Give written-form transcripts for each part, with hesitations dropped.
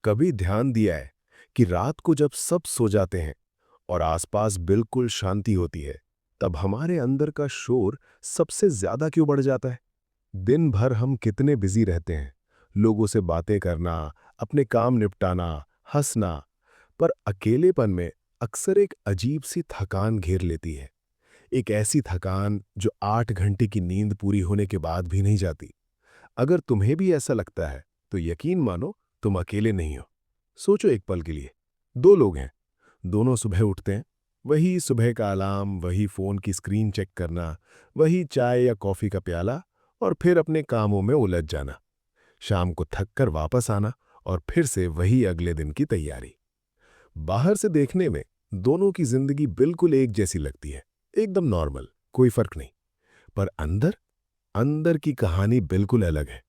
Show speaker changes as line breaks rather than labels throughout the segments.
कभी ध्यान दिया है कि रात को जब सब सो जाते हैं और आसपास बिल्कुल शांति होती है, तब हमारे अंदर का शोर सबसे ज्यादा क्यों बढ़ जाता है? दिन भर हम कितने बिजी रहते हैं, लोगों से बातें करना, अपने काम निपटाना, हंसना, पर अकेलेपन में अक्सर एक अजीब सी थकान घेर लेती है। एक ऐसी थकान जो 8 घंटे की नींद पूरी होने के बाद भी नहीं जाती। अगर तुम्हें भी ऐसा लगता है, तो यकीन मानो, तुम अकेले नहीं हो। सोचो एक पल के लिए, दो लोग हैं, दोनों सुबह उठते हैं, वही सुबह का अलार्म, वही फोन की स्क्रीन चेक करना, वही चाय या कॉफी का प्याला, और फिर अपने कामों में उलझ जाना। शाम को थक कर वापस आना, और फिर से वही अगले दिन की तैयारी। बाहर से देखने में दोनों की जिंदगी बिल्कुल एक जैसी लगती है, एकदम नॉर्मल, कोई फर्क नहीं। पर अंदर अंदर की कहानी बिल्कुल अलग है।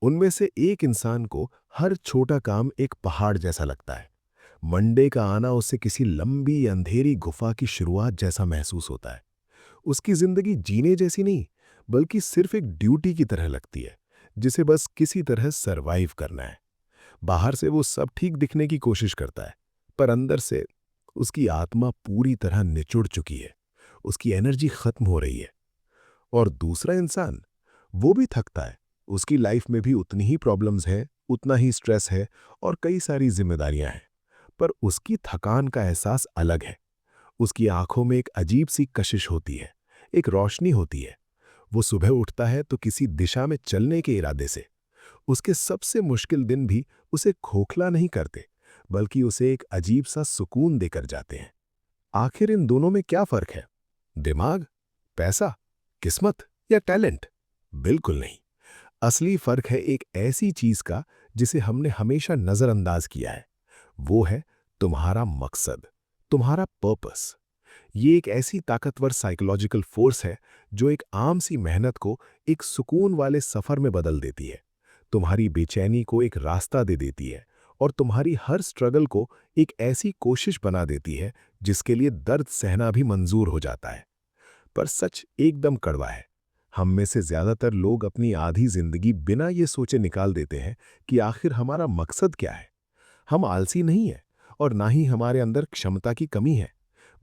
उनमें से एक इंसान को हर छोटा काम एक पहाड़ जैसा लगता है। मंडे का आना उसे किसी लंबी अंधेरी गुफा की शुरुआत जैसा महसूस होता है। उसकी जिंदगी जीने जैसी नहीं, बल्कि सिर्फ एक ड्यूटी की तरह लगती है, जिसे बस किसी तरह सरवाइव करना है। बाहर से वो सब ठीक दिखने की कोशिश करता है, पर अंदर से उसकी आत्मा पूरी तरह निचुड़ चुकी है। उसकी एनर्जी खत्म हो रही है। और दूसरा इंसान, वो भी थकता है। उसकी लाइफ में भी उतनी ही प्रॉब्लम्स हैं, उतना ही स्ट्रेस है, और कई सारी जिम्मेदारियां हैं। पर उसकी थकान का एहसास अलग है। उसकी आंखों में एक अजीब सी कशिश होती है, एक रोशनी होती है। वो सुबह उठता है तो किसी दिशा में चलने के इरादे से। उसके सबसे मुश्किल दिन भी उसे खोखला नहीं करते, बल्कि उसे एक अजीब सा सुकून देकर जाते हैं। आखिर इन दोनों में क्या फर्क है? दिमाग, पैसा, किस्मत या टैलेंट? बिल्कुल नहीं। असली फर्क है एक ऐसी चीज का जिसे हमने हमेशा नजरअंदाज किया है। वो है तुम्हारा मकसद, तुम्हारा पर्पस। ये एक ऐसी ताकतवर साइकोलॉजिकल फोर्स है जो एक आम सी मेहनत को एक सुकून वाले सफर में बदल देती है। तुम्हारी बेचैनी को एक रास्ता दे देती है, और तुम्हारी हर स्ट्रगल को एक ऐसी कोशिश बना देती है जिसके लिए दर्द सहना भी मंजूर हो जाता है। पर सच एकदम कड़वा है। हम में से ज्यादातर लोग अपनी आधी जिंदगी बिना ये सोचे निकाल देते हैं कि आखिर हमारा मकसद क्या है। हम आलसी नहीं है, और ना ही हमारे अंदर क्षमता की कमी है।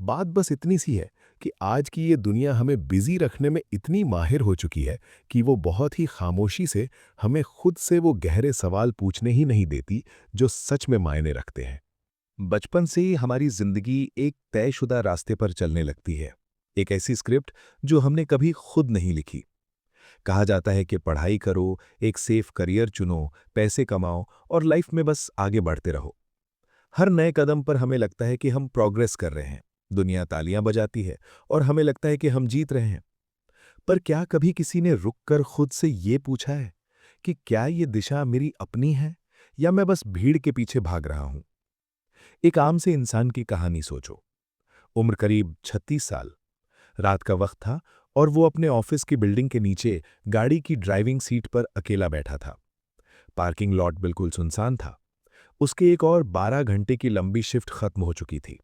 बात बस इतनी सी है कि आज की ये दुनिया हमें बिजी रखने में इतनी माहिर हो चुकी है कि वो बहुत ही खामोशी से हमें खुद से वो गहरे सवाल पूछने ही नहीं देती जो सच में मायने रखते हैं।
बचपन से ही हमारी जिंदगी एक तयशुदा रास्ते पर चलने लगती है। एक ऐसी स्क्रिप्ट जो हमने कभी खुद नहीं लिखी। कहा जाता है कि पढ़ाई करो, एक सेफ करियर चुनो, पैसे कमाओ और लाइफ में बस आगे बढ़ते रहो। हर नए कदम पर हमें लगता है कि हम प्रोग्रेस कर रहे हैं। दुनिया तालियां बजाती है और हमें लगता है कि हम जीत रहे हैं। पर क्या कभी किसी ने रुककर खुद से ये पूछा है कि क्या ये दिशा मेरी अपनी है या मैं बस भीड़ के पीछे भाग रहा हूं? एक आम से इंसान की कहानी सोचो। उम्र करीब 36 साल। रात का वक्त था और वो अपने ऑफिस की बिल्डिंग के नीचे गाड़ी की ड्राइविंग सीट पर अकेला बैठा था। पार्किंग लॉट बिल्कुल सुनसान था। उसके एक और 12 घंटे की लंबी शिफ्ट खत्म हो चुकी थी।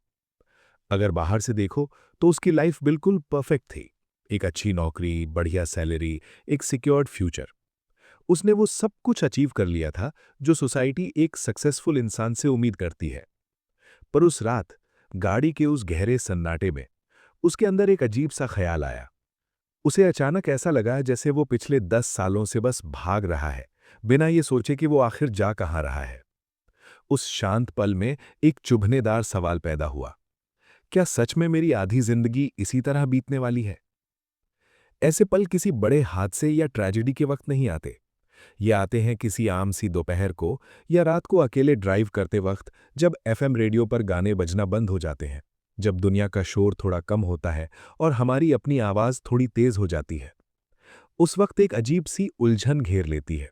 अगर बाहर से देखो तो उसकी लाइफ बिल्कुल परफेक्ट थी। एक अच्छी नौकरी, बढ़िया सैलरी, एक सिक्योर्ड फ्यूचर। उसने वो सब कुछ अचीव कर लिया था जो सोसाइटी एक सक्सेसफुल इंसान से उम्मीद करती है। पर उस रात, गाड़ी के उस गहरे सन्नाटे में, उसके अंदर एक अजीब सा ख्याल आया। उसे अचानक ऐसा लगा जैसे वो पिछले 10 सालों से बस भाग रहा है, बिना ये सोचे कि वो आखिर जा कहाँ रहा है। उस शांत पल में एक चुभनेदार सवाल पैदा हुआ। क्या सच में मेरी आधी जिंदगी इसी तरह बीतने वाली है? ऐसे पल किसी बड़े हादसे या ट्रेजेडी के वक्त नहीं आते। ये आते हैं किसी आम सी दोपहर को, या रात को अकेले ड्राइव करते वक्त, जब एफएम रेडियो पर गाने बजना बंद हो जाते हैं, जब दुनिया का शोर थोड़ा कम होता है और हमारी अपनी आवाज थोड़ी तेज हो जाती है। उस वक्त एक अजीब सी उलझन घेर लेती है।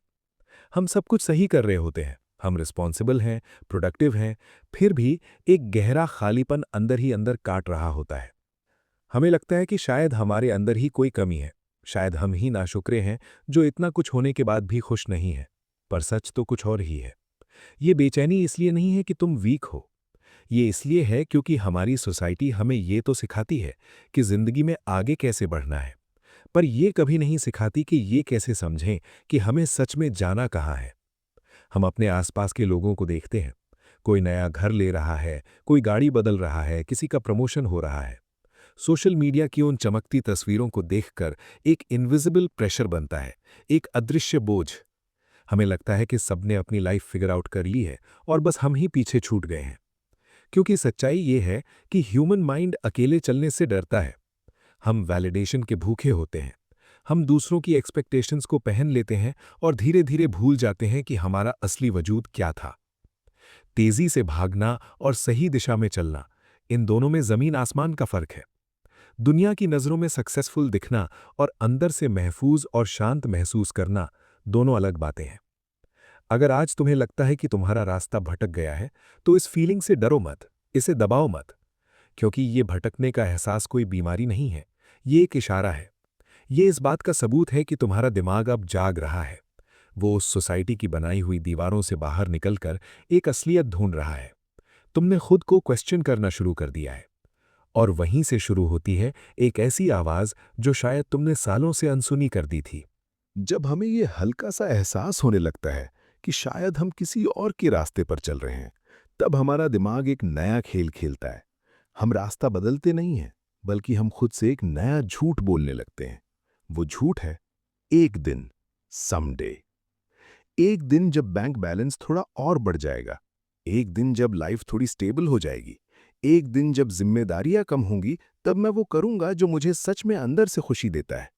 हम सब कुछ सही कर रहे होते हैं, हम रिस्पॉन्सिबल हैं, प्रोडक्टिव हैं, फिर भी एक गहरा खालीपन अंदर ही अंदर काट रहा होता है। हमें लगता है कि शायद हमारे अंदर ही कोई कमी है, शायद हम ही नाशुक्रे हैं जो इतना कुछ होने के बाद भी खुश नहीं हैं। पर सच तो कुछ और ही है। ये बेचैनी इसलिए नहीं है कि तुम वीक हो। ये इसलिए है क्योंकि हमारी सोसाइटी हमें ये तो सिखाती है कि जिंदगी में आगे कैसे बढ़ना है, पर ये कभी नहीं सिखाती कि ये कैसे समझें कि हमें सच में जाना कहाँ है। हम अपने आसपास के लोगों को देखते हैं। कोई नया घर ले रहा है, कोई गाड़ी बदल रहा है, किसी का प्रमोशन हो रहा है। सोशल मीडिया की उन चमकती तस्वीरों को देखकर एक इनविजिबल प्रेशर बनता है, एक अदृश्य बोझ। हमें लगता है कि सबने अपनी लाइफ फिगर आउट कर ली है और बस हम ही पीछे छूट गए हैं। क्योंकि सच्चाई ये है कि ह्यूमन माइंड अकेले चलने से डरता है। हम वैलिडेशन के भूखे होते हैं। हम दूसरों की एक्सपेक्टेशंस को पहन लेते हैं और धीरे धीरे भूल जाते हैं कि हमारा असली वजूद क्या था। तेजी से भागना और सही दिशा में चलना, इन दोनों में जमीन आसमान का फर्क है। दुनिया की नज़रों में सक्सेसफुल दिखना और अंदर से महफूज और शांत महसूस करना, दोनों अलग बातें हैं। अगर आज तुम्हें लगता है कि तुम्हारा रास्ता भटक गया है, तो इस फीलिंग से डरो मत, इसे दबाओ मत। क्योंकि ये भटकने का एहसास कोई बीमारी नहीं है, ये एक इशारा है। ये इस बात का सबूत है कि तुम्हारा दिमाग अब जाग रहा है। वो उस सोसाइटी की बनाई हुई दीवारों से बाहर निकलकर एक असलियत ढूंढ रहा है। तुमने खुद को क्वेश्चन करना शुरू कर दिया है। और वहीं से शुरू होती है एक ऐसी आवाज जो शायद तुमने सालों से अनसुनी कर दी थी।
जब हमें ये हल्का सा एहसास होने लगता है कि शायद हम किसी और के रास्ते पर चल रहे हैं, तब हमारा दिमाग एक नया खेल खेलता है। हम रास्ता बदलते नहीं हैं, बल्कि हम खुद से एक नया झूठ बोलने लगते हैं। वो झूठ है, एक दिन, समडे। एक दिन जब बैंक बैलेंस थोड़ा और बढ़ जाएगा, एक दिन जब लाइफ थोड़ी स्टेबल हो जाएगी, एक दिन जब जिम्मेदारियां कम होंगी, तब मैं वो करूंगा जो मुझे सच में अंदर से खुशी देता है।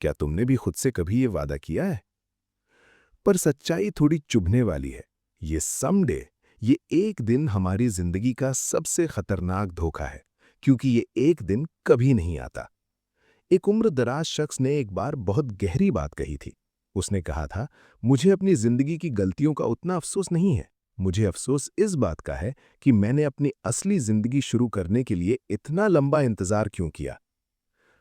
क्या तुमने भी खुद से कभी ये वादा किया है? पर सच्चाई थोड़ी चुभने वाली है। ये समडे, ये एक दिन हमारी जिंदगी का सबसे खतरनाक धोखा है, क्योंकि ये एक दिन कभी नहीं आता। एक उम्र-दराज शख्स ने एक बार बहुत गहरी बात कही थी। उसने कहा था, मुझे अपनी जिंदगी की गलतियों का उतना अफसोस नहीं है। मुझे अफसोस इस बात का है कि मैंने अपनी असली जिंदगी शुरू करने के लिए इतना लंबा इंतजार क्यों किया।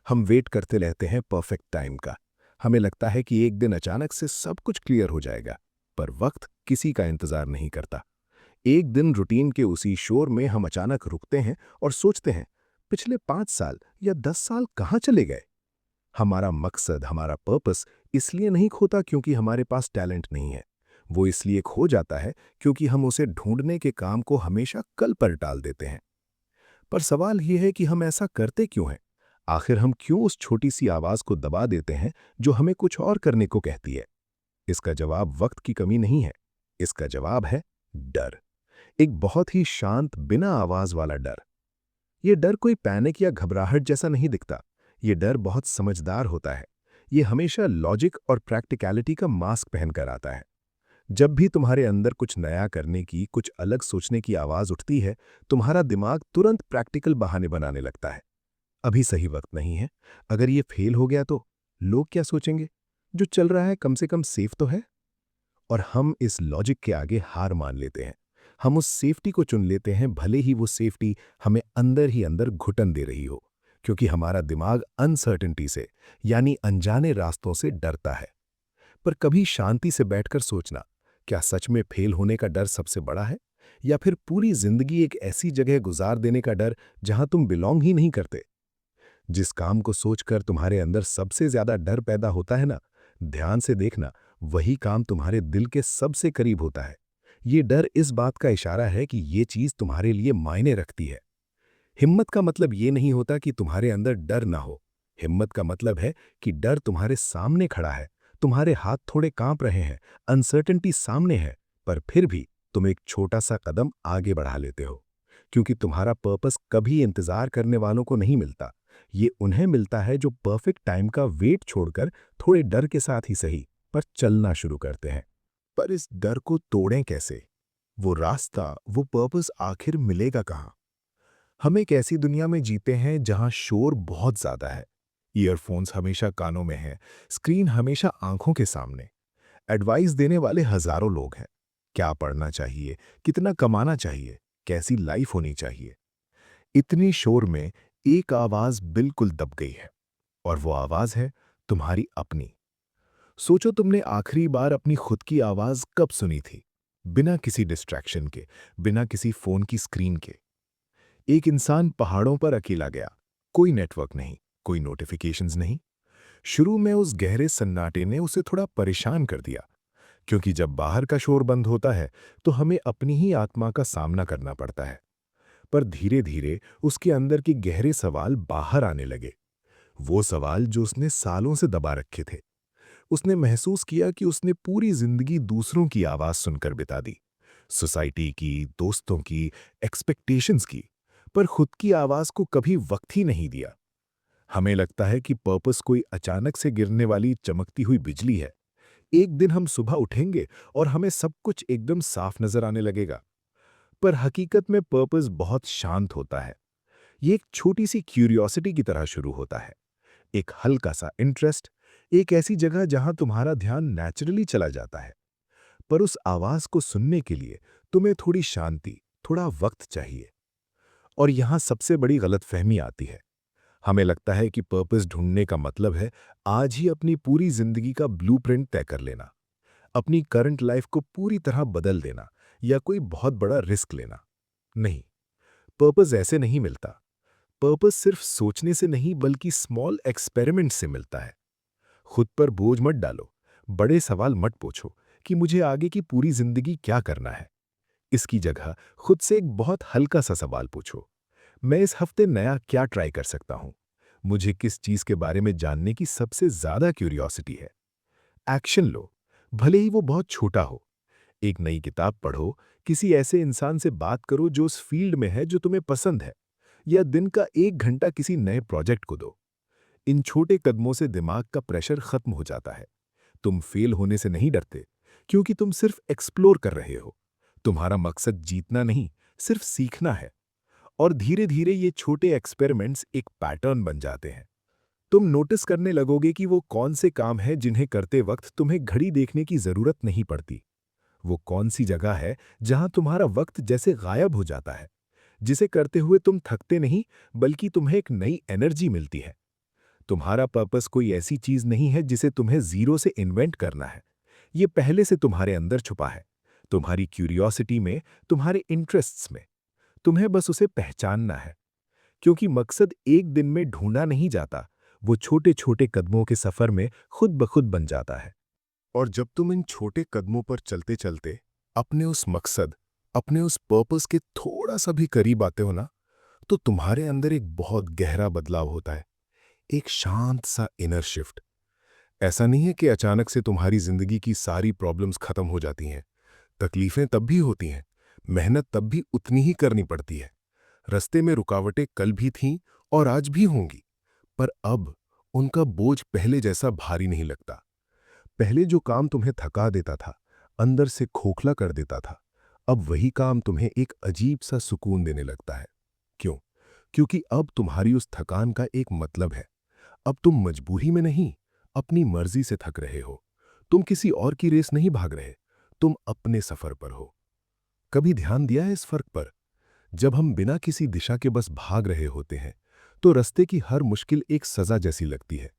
हम वेट करते रहते हैं परफेक्ट टाइम का। हमें लगता है कि एक दिन अचानक से सब कुछ क्लियर हो जाएगा, पर वक्त किसी का इंतजार नहीं करता। एक दिन रूटीन के उसी शोर में हम अचानक रुकते हैं और सोचते हैं, पिछले 5 साल या 10 साल कहाँ चले गए? हमारा मकसद, हमारा पर्पस इसलिए नहीं खोता क्योंकि हमारे पास टैलेंट नहीं है। वो इसलिए खो जाता है क्योंकि हम उसे ढूंढने के काम को हमेशा कल पर टाल देते हैं। पर सवाल ये है कि हम ऐसा करते क्यों हैं? आखिर हम क्यों उस छोटी सी आवाज को दबा देते हैं जो हमें कुछ और करने को कहती है? इसका जवाब वक्त की कमी नहीं है। इसका जवाब है डर। एक बहुत ही शांत, बिना आवाज वाला डर। ये डर कोई पैनिक या घबराहट जैसा नहीं दिखता। ये डर बहुत समझदार होता है। ये हमेशा लॉजिक और प्रैक्टिकलिटी का मास्क पहनकर आता है। जब भी तुम्हारे अंदर कुछ नया करने की, कुछ अलग सोचने की आवाज उठती है, तुम्हारा दिमाग तुरंत प्रैक्टिकल बहाने बनाने लगता है। अभी सही वक्त नहीं है। अगर ये फेल हो गया तो लोग क्या सोचेंगे? जो चल रहा है कम से कम सेफ तो है। और हम इस लॉजिक के आगे हार मान लेते हैं। हम उस सेफ्टी को चुन लेते हैं, भले ही वो सेफ्टी हमें अंदर ही अंदर घुटन दे रही हो, क्योंकि हमारा दिमाग अनसर्टेनिटी से, यानी अनजाने रास्तों से डरता है। पर कभी शांति से बैठकर सोचना, क्या सच में फेल होने का डर सबसे बड़ा है, या फिर पूरी जिंदगी एक ऐसी जगह गुजार देने का डर जहां तुम बिलोंग ही नहीं करते? जिस काम को सोचकर तुम्हारे अंदर सबसे ज्यादा डर पैदा होता है ना, ध्यान से देखना, वही काम तुम्हारे दिल के सबसे करीब होता है। ये डर इस बात का इशारा है कि ये चीज तुम्हारे लिए मायने रखती है। हिम्मत का मतलब ये नहीं होता कि तुम्हारे अंदर डर ना हो। हिम्मत का मतलब है कि डर तुम्हारे सामने खड़ा है, तुम्हारे हाथ थोड़े कांप रहे हैं, अनसर्टेनिटी सामने है, पर फिर भी तुम एक छोटा सा कदम आगे बढ़ा लेते हो। क्योंकि तुम्हारा पर्पस कभी इंतजार करने वालों को नहीं मिलता। ये उन्हें मिलता है जो परफेक्ट टाइम का वेट छोड़कर थोड़े डर के साथ ही सही, पर चलना शुरू करते हैं। पर इस डर को तोड़ें कैसे? वो रास्ता, वो पर्पस आखिर मिलेगा कहाँ? हम एक ऐसी दुनिया में जीते हैं जहां शोर बहुत ज्यादा है। ईयरफोन्स हमेशा कानों में हैं, स्क्रीन हमेशा आंखों के सामने। एडवाइस देने वाले हजारों लोग हैं। क्या पढ़ना चाहिए, कितना कमाना चाहिए, कैसी लाइफ होनी चाहिए। इतनी शोर में एक आवाज बिल्कुल दब गई है, और वो आवाज है तुम्हारी अपनी। सोचो, तुमने आखिरी बार अपनी खुद की आवाज कब सुनी थी? बिना किसी डिस्ट्रैक्शन के, बिना किसी फोन की स्क्रीन के। एक इंसान पहाड़ों पर अकेला गया। कोई नेटवर्क नहीं, कोई नोटिफिकेशंस नहीं। शुरू में उस गहरे सन्नाटे ने उसे थोड़ा परेशान कर दिया। क्योंकि जब बाहर का शोर बंद होता है तो हमें अपनी ही आत्मा का सामना करना पड़ता है। पर धीरे धीरे उसके अंदर के गहरे सवाल बाहर आने लगे। वो सवाल जो उसने सालों से दबा रखे थे। उसने महसूस किया कि उसने पूरी जिंदगी दूसरों की आवाज सुनकर बिता दी, सोसाइटी की, दोस्तों की, एक्सपेक्टेशंस की, पर खुद की आवाज को कभी वक्त ही नहीं दिया। हमें लगता है कि पर्पस कोई अचानक से गिरने वाली चमकती हुई बिजली है। एक दिन हम सुबह उठेंगे और हमें सब कुछ एकदम साफ नजर आने लगेगा। पर हकीकत में पर्पस बहुत शांत होता है। ये एक छोटी सी क्यूरियोसिटी की तरह शुरू होता है। एक हल्का सा इंटरेस्ट, एक ऐसी जगह जहां तुम्हारा ध्यान नेचुरली चला जाता है। पर उस आवाज को सुनने के लिए तुम्हें थोड़ी शांति, थोड़ा वक्त चाहिए। और यहां सबसे बड़ी गलतफहमी आती है। हमें लगता है कि पर्पस ढूंढने का मतलब है आज ही अपनी पूरी जिंदगी का ब्लूप्रिंट तय कर लेना, अपनी करंट लाइफ को पूरी तरह बदल देना या कोई बहुत बड़ा रिस्क लेना। नहीं, पर्पस ऐसे नहीं मिलता। पर्पस सिर्फ सोचने से नहीं बल्कि स्मॉल एक्सपेरिमेंट से मिलता है। खुद पर बोझ मत डालो, बड़े सवाल मत पूछो कि मुझे आगे की पूरी जिंदगी क्या करना है। इसकी जगह खुद से एक बहुत हल्का सा सवाल पूछो, मैं इस हफ्ते नया क्या ट्राई कर सकता हूं? मुझे किस चीज के बारे में जानने की सबसे ज्यादा क्यूरियोसिटी है? एक्शन लो, भले ही वो बहुत छोटा हो। एक नई किताब पढ़ो, किसी ऐसे इंसान से बात करो जो उस फील्ड में है जो तुम्हें पसंद है, या दिन का 1 घंटा किसी नए प्रोजेक्ट को दो। इन छोटे कदमों से दिमाग का प्रेशर खत्म हो जाता है। तुम फेल होने से नहीं डरते, क्योंकि तुम सिर्फ एक्सप्लोर कर रहे हो। तुम्हारा मकसद जीतना नहीं, सिर्फ सीखना है। और धीरे धीरे ये छोटे एक्सपेरिमेंट्स एक पैटर्न बन जाते हैं। तुम नोटिस करने लगोगे कि वो कौन से काम हैं जिन्हें करते वक्त तुम्हें घड़ी देखने की जरूरत नहीं पड़ती। वो कौन सी जगह है जहां तुम्हारा वक्त जैसे गायब हो जाता है, जिसे करते हुए तुम थकते नहीं बल्कि तुम्हें एक नई एनर्जी मिलती है। तुम्हारा पर्पस कोई ऐसी चीज नहीं है जिसे तुम्हें जीरो से इन्वेंट करना है। ये पहले से तुम्हारे अंदर छुपा है, तुम्हारी क्यूरियोसिटी में, तुम्हारे इंटरेस्ट्स में। तुम्हें बस उसे पहचानना है। क्योंकि मकसद एक दिन में ढूंढा नहीं जाता, वो छोटे छोटे कदमों के सफर में खुद ब खुद बन जाता है। और जब तुम इन छोटे कदमों पर चलते चलते अपने उस मकसद, अपने उस पर्पस के थोड़ा सा भी करीब आते हो ना, तो तुम्हारे अंदर एक बहुत गहरा बदलाव होता है। एक शांत सा इनर शिफ्ट। ऐसा नहीं है कि अचानक से तुम्हारी जिंदगी की सारी प्रॉब्लम्स खत्म हो जाती हैं। तकलीफें तब भी होती हैं, मेहनत तब भी उतनी ही करनी पड़ती है। रास्ते में रुकावटें कल भी थीं और आज भी होंगी, पर अब उनका बोझ पहले जैसा भारी नहीं लगता। पहले जो काम तुम्हें थका देता था, अंदर से खोखला कर देता था, अब वही काम तुम्हें एक अजीब सा सुकून देने लगता है। क्यों? क्योंकि अब तुम्हारी उस थकान का एक मतलब है। अब तुम मजबूरी में नहीं, अपनी मर्जी से थक रहे हो। तुम किसी और की रेस नहीं भाग रहे, तुम अपने सफर पर हो। कभी ध्यान दिया है इस फर्क पर? जब हम बिना किसी दिशा के बस भाग रहे होते हैं, तो रास्ते की हर मुश्किल एक सजा जैसी लगती है।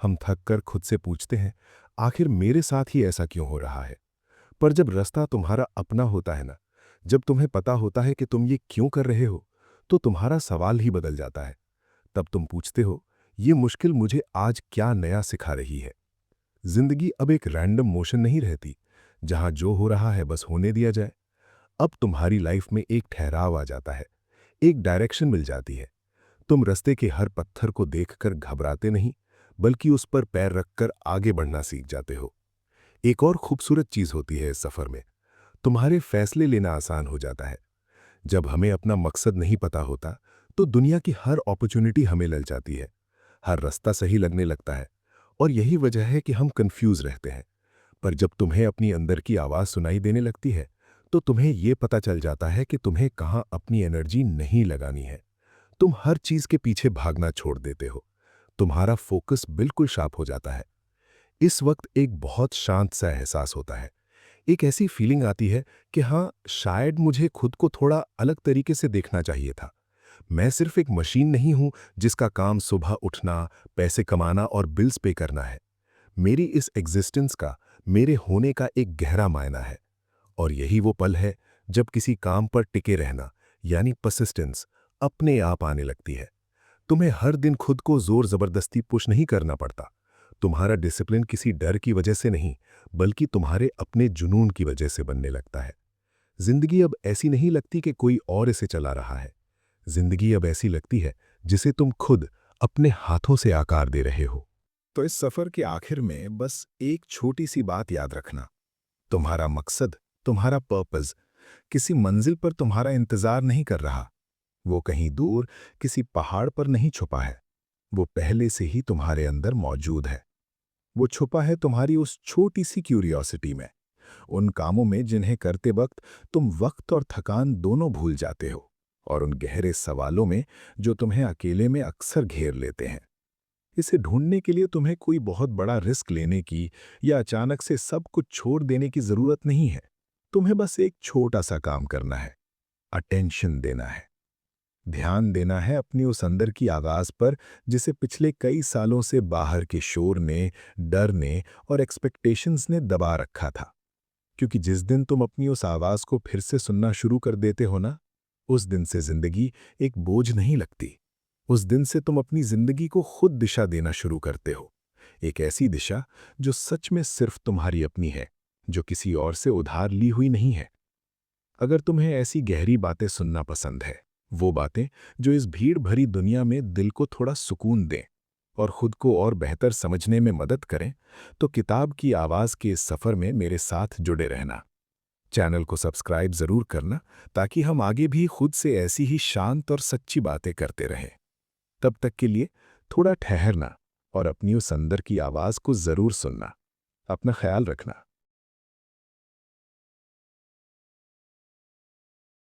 हम थक कर खुद से पूछते हैं, आखिर मेरे साथ ही ऐसा क्यों हो रहा है? पर जब रास्ता तुम्हारा अपना होता है ना, जब तुम्हें पता होता है कि तुम ये क्यों कर रहे हो, तो तुम्हारा सवाल ही बदल जाता है। तब तुम पूछते हो, ये मुश्किल मुझे आज क्या नया सिखा रही है? जिंदगी अब एक रैंडम मोशन नहीं रहती, जहां जो हो रहा है बस होने दिया जाए। अब तुम्हारी लाइफ में एक ठहराव आ जाता है, एक डायरेक्शन मिल जाती है। तुम रास्ते के हर पत्थर को देखकर घबराते नहीं, बल्कि उस पर पैर रखकर आगे बढ़ना सीख जाते हो। एक और खूबसूरत चीज होती है इस सफर में, तुम्हारे फैसले लेना आसान हो जाता है। जब हमें अपना मकसद नहीं पता होता, तो दुनिया की हर अपॉर्चुनिटी हमें लल जाती है, हर रास्ता सही लगने लगता है, और यही वजह है कि हम कंफ्यूज रहते हैं। पर जब तुम्हें अपनी अंदर की आवाज सुनाई देने लगती है, तो तुम्हें यह पता चल जाता है कि तुम्हें कहाँ अपनी एनर्जी नहीं लगानी है। तुम हर चीज के पीछे भागना छोड़ देते हो। तुम्हारा फोकस बिल्कुल शार्प हो जाता है। इस वक्त एक बहुत शांत सा एहसास होता है। एक ऐसी फीलिंग आती है कि हाँ, शायद मुझे खुद को थोड़ा अलग तरीके से देखना चाहिए था। मैं सिर्फ एक मशीन नहीं हूं जिसका काम सुबह उठना, पैसे कमाना और बिल्स पे करना है। मेरी इस एग्जिस्टेंस का, मेरे होने का एक गहरा मायना है। और यही वो पल है जब किसी काम पर टिके रहना, यानी परसिस्टेंस, अपने आप आने लगती है। तुम्हें हर दिन खुद को जोर जबरदस्ती पुश नहीं करना पड़ता। तुम्हारा डिसिप्लिन किसी डर की वजह से नहीं, बल्कि तुम्हारे अपने जुनून की वजह से बनने लगता है। जिंदगी अब ऐसी नहीं लगती कि कोई और इसे चला रहा है। जिंदगी अब ऐसी लगती है जिसे तुम खुद अपने हाथों से आकार दे रहे हो। तो इस सफर के आखिर में बस एक छोटी सी बात याद रखना। तुम्हारा मकसद, तुम्हारा पर्पस किसी मंजिल पर तुम्हारा इंतजार नहीं कर रहा। वो कहीं दूर किसी पहाड़ पर नहीं छुपा है। वो पहले से ही तुम्हारे अंदर मौजूद है। वो छुपा है तुम्हारी उस छोटी सी क्यूरियोसिटी में, उन कामों में जिन्हें करते वक्त तुम वक्त और थकान दोनों भूल जाते हो, और उन गहरे सवालों में जो तुम्हें अकेले में अक्सर घेर लेते हैं। इसे ढूंढने के लिए तुम्हें कोई बहुत बड़ा रिस्क लेने की या अचानक से सब कुछ छोड़ देने की जरूरत नहीं है। तुम्हें बस एक छोटा सा काम करना है, अटेंशन देना है। ध्यान देना है अपनी उस अंदर की आवाज पर, जिसे पिछले कई सालों से बाहर के शोर ने, डर ने और एक्सपेक्टेशंस ने दबा रखा था। क्योंकि जिस दिन तुम अपनी उस आवाज को फिर से सुनना शुरू कर देते हो ना, उस दिन से जिंदगी एक बोझ नहीं लगती। उस दिन से तुम अपनी जिंदगी को खुद दिशा देना शुरू करते हो। एक ऐसी दिशा जो सच में सिर्फ तुम्हारी अपनी है, जो किसी और से उधार ली हुई नहीं है। अगर तुम्हें ऐसी गहरी बातें सुनना पसंद है, वो बातें जो इस भीड़ भरी दुनिया में दिल को थोड़ा सुकून दें और खुद को और बेहतर समझने में मदद करें, तो किताब की आवाज़ के इस सफ़र में मेरे साथ जुड़े रहना। चैनल को सब्सक्राइब ज़रूर करना, ताकि हम आगे भी खुद से ऐसी ही शांत और सच्ची बातें करते रहें। तब तक के लिए थोड़ा ठहरना और अपनी उस अंदर की आवाज़ को ज़रूर सुनना। अपना ख्याल रखना।